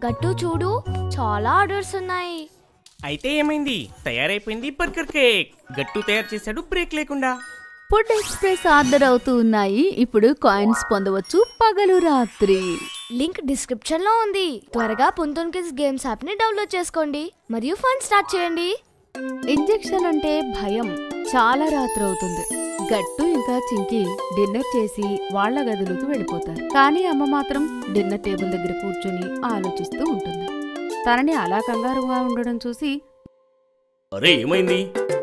గట్టు చూడు, చాలా ఆర్డర్స్ ఉన్నాయి. అయితే ఏమైంది? తయారైపోయింది బర్గర్ కేక్. గట్టు తయారు చేశాడు బ్రేక్ లేకుండా. ఫుడ్ ఎక్స్ప్రెస్ ఆర్డర్ అవుతూ ఉన్నాయి. ఇప్పుడు కాయిన్స్ పొందవచ్చు పగలు రాత్రి. లింక్ డిస్క్రిప్షన్ లో ఉంది. త్వరగా పుంతోన్ కిడ్స్ గేమ్స్ యాప్ ని డౌన్లోడ్ చేసుకోండి మరియు ఫన్ స్టార్ట్ చేయండి. ఇంజెక్షన్ అంటే భయం. చాలా రాత్రి అవుతుంది. గట్టు ఇంకా చింకి డిన్నర్ చేసి వాళ్ల గదిలోకి వెళ్ళిపోతారు. కానీ అమ్మ మాత్రం డిన్నర్ టేబుల్ దగ్గర కూర్చొని ఆలోచిస్తూ ఉంటుంది. తనని అలా కంగారుగా ఉండడం చూసి, అరే ఏమైంది?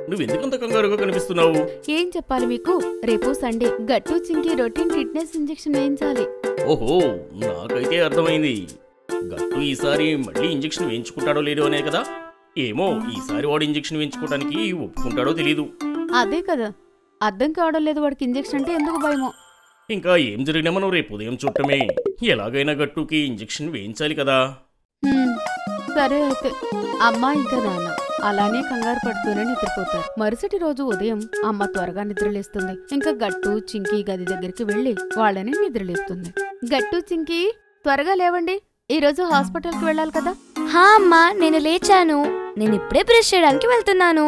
నువ్వెందుకంత కంగారుగా కనిపిస్తున్నావు? ఏం చెప్పాలి మీకు, రేపు సండే. గట్టు చింకి రొటీన్ ఫిట్నెస్ ఇంజెక్షన్ వేయించాలి. ఓహో, నాకైతే అర్థమైంది. గట్టు ఈసారి మళ్ళీ ఇంజెక్షన్ వేయించుకుంటాడో లేదో అనే కదా. ఏమో, ఈసారి వాడు ఇంజెక్షన్ వేయించుకోవడానికి ఒప్పుకుంటాడో తెలీదు. అదే కదా అర్థం కావడం లేదు. వాడికి ఇంజెక్షన్ అంటే ఎందుకు భయమో. ఇంకా ఏం జరిగినా మనం రేపు ఉదయం చూడటమే. ఎలాగైనా గట్టుకి ఇంజెక్షన్ వేయించాలి కదా. సరే అయితే. అమ్మ ఇంకా నాన్న అలానే కంగారు పడుతూనే నిద్రపోతారు. మరుసటి రోజు ఉదయం అమ్మ త్వరగా నిద్రలేస్తుంది. ఇంకా గట్టు చింకి గది దగ్గరికి వెళ్లి వాళ్ళని నిద్రలేస్తుంది. గట్టు చింకి త్వరగా లేవండి, ఈ రోజు హాస్పిటల్కి వెళ్ళాలి కదా. హా అమ్మా, నేను లేచాను. నేను ఇప్పుడే బ్రష్ చేయడానికి వెళ్తున్నాను.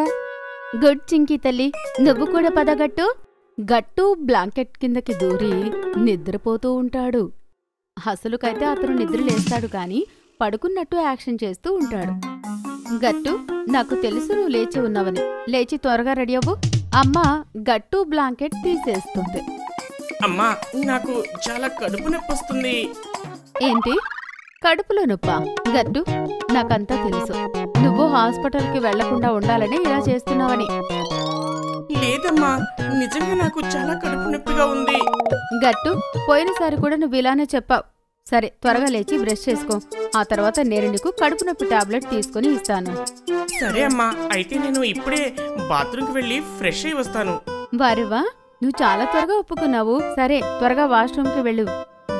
గుడ్ చింకి తల్లి, నువ్వు కూడా పద గట్టు. గట్టు బ్లాంకెట్ కిందకి దూరి నిద్రపోతూ ఉంటాడు. అసలుకైతే అతను నిద్రలేస్తాడు కానీ పడుకున్నట్టు యాక్షన్ చేస్తూ ఉంటాడు. గట్టు, నాకు తెలుసు నువ్వు లేచి ఉన్నావని. లేచి త్వరగా రెడీ అవ్వు. అమ్మ గట్టు బ్లాంకెట్ తీసేస్తుంది. అమ్మా, నాకు చాలా కడుపు నొప్పి వస్తుంది. ఏంటి, కడుపులో నొప్పా? గట్టు, నాకంతా తెలుసు. నువ్వు హాస్పిటల్కి వెళ్లకుండా ఉండాలని ఇలా చేస్తున్నావని. లేదమ్మా, నిజంగా నాకు చాలా కడుపు నొప్పిగా ఉంది. గట్టు, పోయినసారి కూడా నువ్వు ఇలానే చెప్పావు. సరే, త్వరగా లేచి బ్రష్ చేసుకో. ఆ తర్వాత నేను నీకు కడుపు నొప్పి టాబ్లెట్ తీసుకుని ఇస్తాను. సరే అమ్మా, అయితే నేను ఇప్పుడే బాత్రూమ్కి వెళ్ళి ఫ్రెష్ అయి వస్తాను. వారేవా, నువ్వు చాలా త్వరగా ఒప్పుకున్నావు. సరే, త్వరగా వాష్రూమ్కి వెళ్ళు.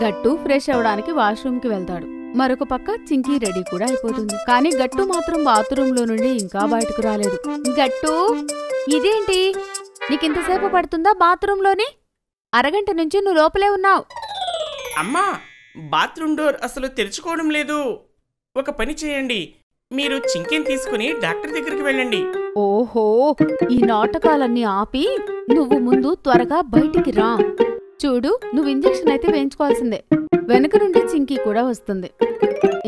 గట్టు ఫ్రెష్ అవడానికి వాష్రూమ్కి వెళ్తాడు. మరొక పక్క చింకీ రెడీ కూడా అయిపోతుంది. కానీ గట్టు మాత్రం బాత్రూంలో నుండి ఇంకా బయటకు రాలేదు. గట్టు, ఇదేంటి, నీకింతసేపు పడుతుందా బాత్రూంలోని? అరగంట నుంచి నువ్వు లోపలే ఉన్నావు. అమ్మా, బాత్రూమ్ డోర్ అసలు తెరుచుకోవడం లేదు. ఒక పని చేయండి, మీరు చింకిని తీసుకుని డాక్టర్ దగ్గరికి వెళ్ళండి. ఓహో, ఈ నాటకాలన్నీ ఆపి నువ్వు ముందు త్వరగా బయటికి రా. చూడు, నువ్వు ఇంజెక్షన్ అయితే వేయించుకోవాల్సిందే. వెనక నుండి చింకీ కూడా వస్తుంది.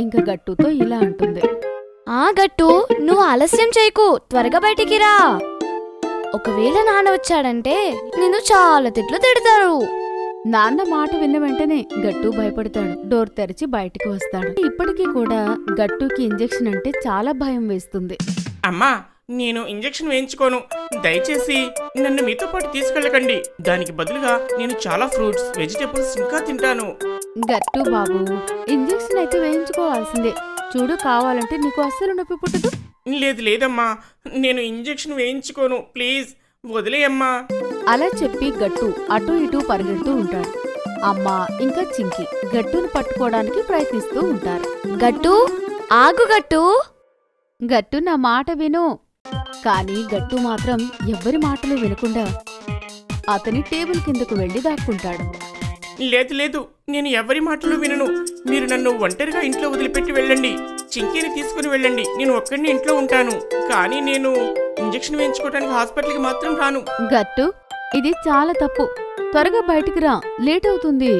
ఇంకా గట్టుతో ఇలా అంటుంది. గట్టు, నువ్వు ఆలస్యం చేయకు, త్వరగా బయటికి రా. ఒకవేళ నాన్న వచ్చాడంటే నిన్ను చాలా తిట్లు తిడతారు. నాన్న మాట విన్న వెంటనే గట్టు భయపడతాడు. డోర్ తెరిచి బయటికి వస్తాడు. ఇప్పటికీ కూడా గట్టుకి ఇంజెక్షన్ అంటే చాలా భయం వేస్తుంది. అమ్మా, నేను ఇంజెక్షన్ వేయించుకోను. దయచేసి నన్ను మీతో పాటు తీసుకెళ్ళకండి. దానికి బదులుగా నేను చాలా ఫ్రూట్స్, వెజిటేబుల్స్ ఇంకా తింటాను. గట్టు బాబు, ఇంజెక్షన్ అయితే వేయించుకోవాల్సిందే. చూడు, కావాలంటే నీకు అస్సలు నొప్పి పుట్టదు. లేదు లేదమ్మా, నేను ఇంజెక్షన్ వేయించుకోను. ప్లీజ్ వదిలేయమ్మా. అలా చెప్పి గట్టు అటూ ఇటూ పరిగెడుతూ ఉంటాడు. అమ్మ ఇంకా చింకి గట్టును పట్టుకోవడానికి ప్రయత్నిస్తూ ఉంటారు. గట్టు, ఆగు గట్టు. గట్టు, నా మాట విను. కానీ గట్టు మాత్రం ఎవ్వరి మాటలు వినకుండా అతని టేబుల్ కిందకు వెళ్లి దాక్కుంటాడు. లేదు లేదు, నేను ఎవరి మాటలు వినను. మీరు నన్ను ఒంటరిగా ఇంట్లో వదిలిపెట్టి వెళ్ళండి. చింకీని తీసుకుని వెళ్ళండి, నేను ఒక్కడిని ఇంట్లో ఉంటాను. కానీ నేను ఇంజెక్షన్ వేయించుకోవడానికి హాస్పిటల్కి మాత్రం రాను. గట్టు, ఇది చాలా తప్పు. త్వరగా బయటికి రా, లేట్ అవుతుంది.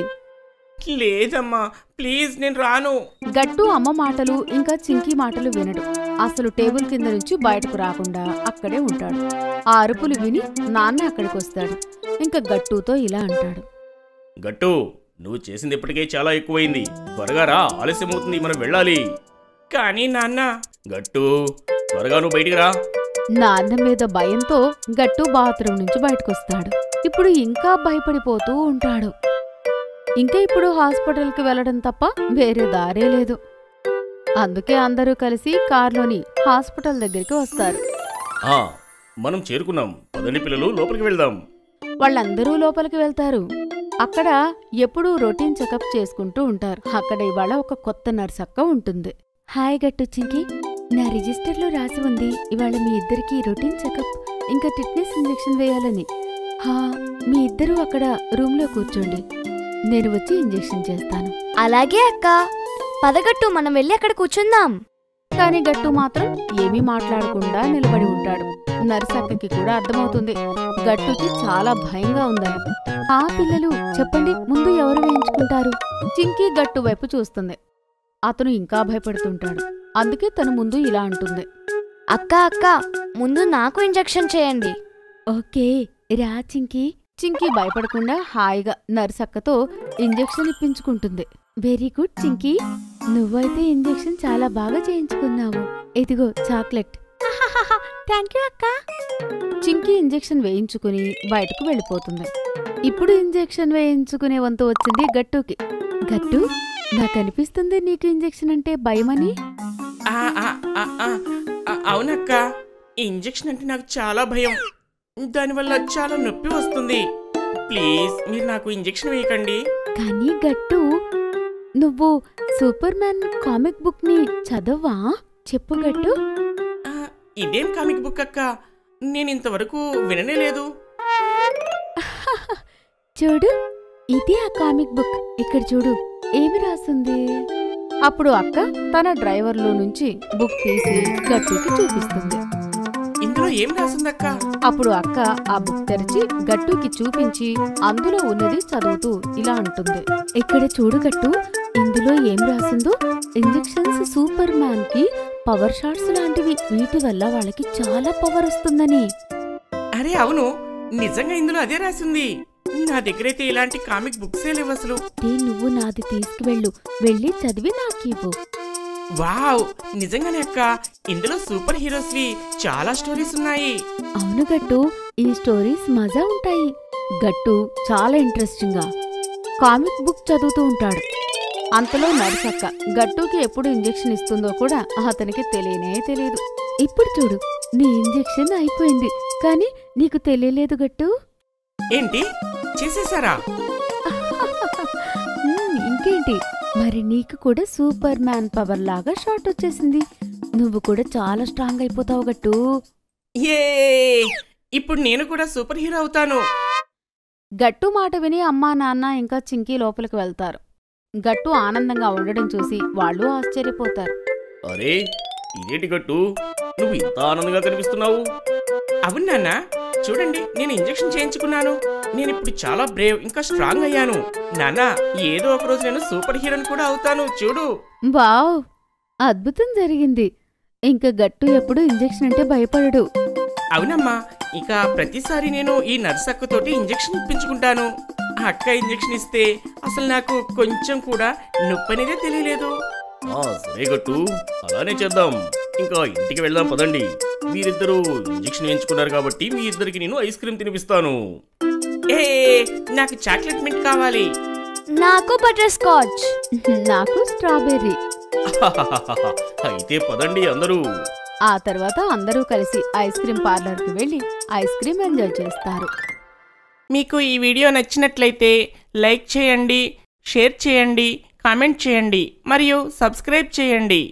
లేదమ్మా, ప్లీజ్ నేను రాను. గట్టు అమ్మ మాటలు ఇంకా చింకీ మాటలు వినడు. అసలు టేబుల్ కింద నుంచి బయటకు రాకుండా అక్కడే ఉంటాడు. ఆ అరుపులు విని నాన్న అక్కడికి వస్తాడు. ఇంకా గట్టుతో ఇలా అంటాడు. గట్టు, నువ్వు చేసింది ఇప్పటికే చాలా ఎక్కువైంది. త్వరగా రా, ఆలస్యం అవుతుంది, మనం వెళ్ళాలి. కానీ నాన్న. గట్టు, త్వరగా నువ్వు బయటికి రా. నాన్న మీద భయంతో గట్టు బాత్రూమ్ నుంచి బయటకొస్తాడు. ఇప్పుడు ఇంకా భయపడిపోతూ ఉంటాడు. ఇంకా ఇప్పుడు హాస్పిటల్కి వెళ్లడం తప్ప వేరే దారే లేదు. అందుకే అందరూ కలిసి కార్లోని హాస్పిటల్ దగ్గరికి వస్తారు. మనం చేరుకున్నాం, పదండి పిల్లలు, లోపలికి వెళ్దాం. వాళ్ళందరూ లోపలికి వెళ్తారు. అక్కడ ఎప్పుడూ రొటీన్ చెకప్ చేసుకుంటూ ఉంటారు. అక్కడ ఇవాళ ఒక కొత్త నర్స్ అక్క ఉంటుంది. హాయ్ గట్టు చింకి, నా రిజిస్టర్లో రాసి ఉంది ఇవాళ మీ ఇద్దరికి రొటీన్ చెకప్ ఇంకా టిట్నెస్ ఇంజెక్షన్ వేయాలని. మీ ఇద్దరూ అక్కడ రూమ్లో కూర్చోండి, నేను వచ్చి ఇంజెక్షన్ చేస్తాను. అలాగే అక్క. పదగట్టు మనం వెళ్ళి అక్కడ కూర్చుందాం. కాని గట్టు మాత్రం ఏమీ మాట్లాడకుండా నిలబడి ఉంటాడు. నర్సక్కకి కూడా అర్థమవుతుంది గట్టుకి చాలా భయంగా ఉందని. ఆ పిల్లలు చెప్పండి, ముందు ఎవరు వేయించుకుంటారు? చింకీ గట్టు వైపు చూస్తుంది. అతను ఇంకా భయపడుతుంటాడు. అందుకే తను ముందు ఇలా అంటుంది, అక్క అక్క, ముందు నాకు ఇంజెక్షన్ చేయండి. ఓకే రా చింకీ. చింకీ భయపడకుండా హాయిగా నర్సక్కతో ఇంజెక్షన్ ఇప్పించుకుంటుంది. వెరీ గుడ్ చింకీ, నువ్వైతే ఇంజెక్షన్ చాలా బాగా చేయించుకున్నావు. ఇదిగో చాక్లెట్. థ్యాంక్ యూ అక్క. చింకీ ఇంజెక్షన్ వేయించుకుని బయటకు వెళ్ళిపోతుంది. ఇప్పుడు ఇంజెక్షన్ వేయించుకునే వంతు వచ్చింది గట్టుకి. గట్టు, నాకనిపిస్తుంది నీకు ఇంజెక్షన్ అంటే భయమని. అవునక్క, ఈ ఇంజెక్షన్ అంటే నాకు చాలా భయం. దానివల్ల చాలా నొప్పి వస్తుంది. ప్లీజ్ మీరు నాకు ఇంజెక్షన్ వేయకండి. కానీ గట్టు, నువ్వు సూపర్ మ్యాన్ కామిక్ బుక్ ని చదవా? చెప్పు గట్టు. ఇదేం కామిక్ బుక్ అక్క? నేను ఇంతవరకు విననే లేదు. చూడు, ఇదే ఆ కామిక్ బుక్. ఇక్కడ చూడు ఏమి రాసింది. అప్పుడు అక్క తన డ్రైవర్లో నుంచి బుక్ తీసి గట్టుకి చూపిస్తుంది. ఇందులో ఏం రాసిందక్క? అప్పుడు అక్క ఆ బుక్ తెరిచి గట్టుకి చూపించి అందులో ఉన్నది చదువుతూ ఇలా అంటుంది, ఇక్కడ చూడు గట్టు, ఇందులో ఏం రాసిందో. ఇంజెక్షన్స్ సూపర్ మ్యాన్ కి పవర్ షాట్స్ లాంటివి. వీటి వల్ల వాళ్ళకి చాలా పవర్ వస్తుందని. అరే అవును, నిజంగా ఇందులో అదే రాసింది. నా దగ్గరైతే ఇలాంటి కామిక్ బుక్సే లేవు అసలు. నువ్వు నాది తీసుకువెళ్ళు, వెళ్ళి చదివి నాకివ్వు. వావ్, నిజంగానే అక్క, ఇందులో సూపర్ హీరోస్వి చాలా స్టోరీస్ ఉన్నాయి. అవును గట్టు, ఈ స్టోరీస్ మజా ఉంటాయి. గట్టు చాలా ఇంట్రెస్టింగ్ గా కామిక్ బుక్ చదువుతూ ఉంటాడు. అంతలో నర్సక్క గట్టుకి ఎప్పుడు ఇంజెక్షన్ ఇస్తుందో కూడా అతనికి తెలియనే తెలియదు. ఇప్పుడు చూడు, నీ ఇంజెక్షన్ అయిపోయింది, కానీ నీకు తెలియలేదు గట్టు. ఏంటి, చేసేసారా? ఇంకేంటి, మరి నీకు కూడా సూపర్ మ్యాన్ పవర్ లాగా షాట్ వచ్చేసింది. నువ్వు కూడా చాలా స్ట్రాంగ్ అయిపోతావు గట్టు. ఏ, ఇప్పుడు నేను కూడా సూపర్ హీరో అవుతాను. గట్టు మాట విని అమ్మా నాన్న ఇంకా చింకీ లోపలికి వెళ్తారు. గట్టు ఆనందంగా ఉండడం చూసి వాళ్ళు ఆశ్చర్యపోతారు. అరే, ఇదేంటి గట్టు, నువ్వు ఇంత ఆనందంగా కనిపిస్తున్నావు? అవును నాన్న, చూడండి, నేను ఇంజెక్షన్ చేయించుకున్నాను. నేను ఇప్పుడు చాలా బ్రేవ్ ఇంకా స్ట్రాంగ్ అయ్యాను. నాన్న, ఏదో ఒక రోజు నేను సూపర్ హీరోని కూడా అవుతాను, చూడు. వావ్, అద్భుతం జరిగింది. ఇంకా గట్టు ఎప్పుడు ఇంజెక్షన్ అంటే భయపడడు. అవునమ్మా, ఇక ప్రతిసారి నేను ఈ నర్సక్కతోటి ఇంజెక్షన్ ఇప్పించుకుంటాను. అక్క ఇంజెక్షన్ ఇస్తే అసలు నాకు కొంచెం కూడా నొప్పి అనేదే తెలియలేదు. సరే గట్టు, అలానే చేద్దాం. ఇంకా ఇంటికి వెళ్దాం పదండి. మీరిద్దరూ ఇంజెక్షన్ వేయించుకున్నారు కాబట్టి మీ ఇద్దరికి నేను ఐస్ క్రీమ్ తినిపిస్తాను. ఏ, నాకు చాక్లెట్ మింట్ కావాలి. నాకు బటర్ స్కాచ్. నాకు స్ట్రాబెర్రీ. అయితే పదండి అందరూ. ఆ తర్వాత అందరూ కలిసి ఐస్ క్రీమ్ పార్లర్కి వెళ్ళి ఐస్ క్రీమ్ ఎంజాయ్ చేస్తారు. మీకు ఈ వీడియో నచ్చినట్లయితే లైక్ చేయండి, షేర్ చేయండి, కామెంట్ చేయండి మరియు సబ్స్క్రైబ్ చేయండి.